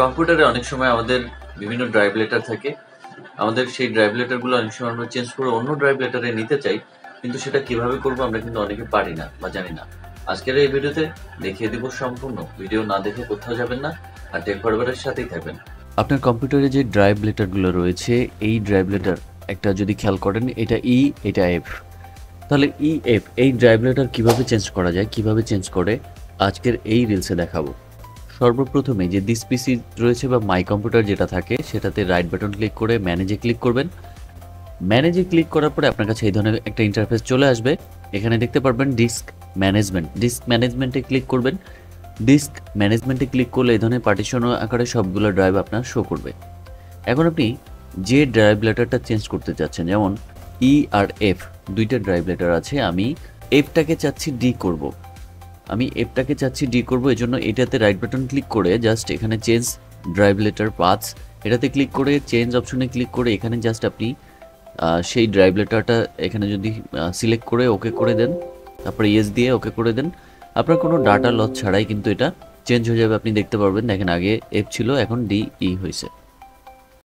কম্পিউটারে অনেক সময় আমাদের বিভিন্ন ড্রাইভ লেটার থাকে। আমাদের সেই ড্রাইভ লেটারগুলো অনেক সময় আমরা চেঞ্জ করে অন্য ড্রাইভ লেটারে নিতে চাই। কিন্তু সেটা কিভাবে করব আমরা কিন্তু অনেকে পারি না বা জানি না। আজকের এই ভিডিওতে দেখিয়ে দিব সম্পূর্ণ। ভিডিও না দেখে কোথাও যাবেন না আর টেক ফরওয়ার্ডের সাথেই থাকবেন। আপনার কম্পিউটারে যে ড্রাইভ লেটারগুলো রয়েছে, এই ড্রাইভ লেটার একটা যদি খেয়াল করেন, এটা ই, এটা এফ। তাহলে ই এফ এই ড্রাইভ লেটার কিভাবে চেঞ্জ করা যায়, কিভাবে চেঞ্জ করে আজকের এই রিলসে দেখাবো। সর্বপ্রথমে যে দিস পিসি রয়েছে বা মাই কম্পিউটার যেটা থাকে, সেটাতে রাইট বাটন ক্লিক করে ম্যানেজে ক্লিক করবেন। ম্যানেজে ক্লিক করার পরে আপনার কাছে এই ধরনের একটা ইন্টারফেস চলে আসবে। এখানে দেখতে পারবেন ডিস্ক ম্যানেজমেন্ট। ডিস্ক ম্যানেজমেন্টে ক্লিক করবেন। ডিস্ক ম্যানেজমেন্টে ক্লিক করলে এই ধরনের পার্টিশন আকারে সবগুলো ড্রাইভ আপনার শো করবে। এখন আপনি যে ড্রাইভ লেটারটা চেঞ্জ করতে চাচ্ছেন, যেমন ই আর এফ দুইটা ড্রাইভ লেটার আছে, আমি এফটাকে চাচ্ছি ডি করব। এই জন্য এটাতে রাইট বাটন ক্লিক করে জাস্ট এখানে চেঞ্জ ড্রাইভ লেটার পাথস এটাতে ক্লিক করে চেঞ্জ অপশনে ক্লিক করে এখানে জাস্ট আপনি সেই ড্রাইভ লেটারটা এখানে যদি সিলেক্ট করে ওকে করে দেন, তারপরে ইয়েস দিয়ে ওকে করে দেন, আপনার কোনো ডাটা লস ছাড়াই কিন্তু এটা চেঞ্জ হয়ে যাবে। আপনি দেখতে পারবেন, দেখেন আগে এফ ছিল, এখন ডি ই হয়েছে।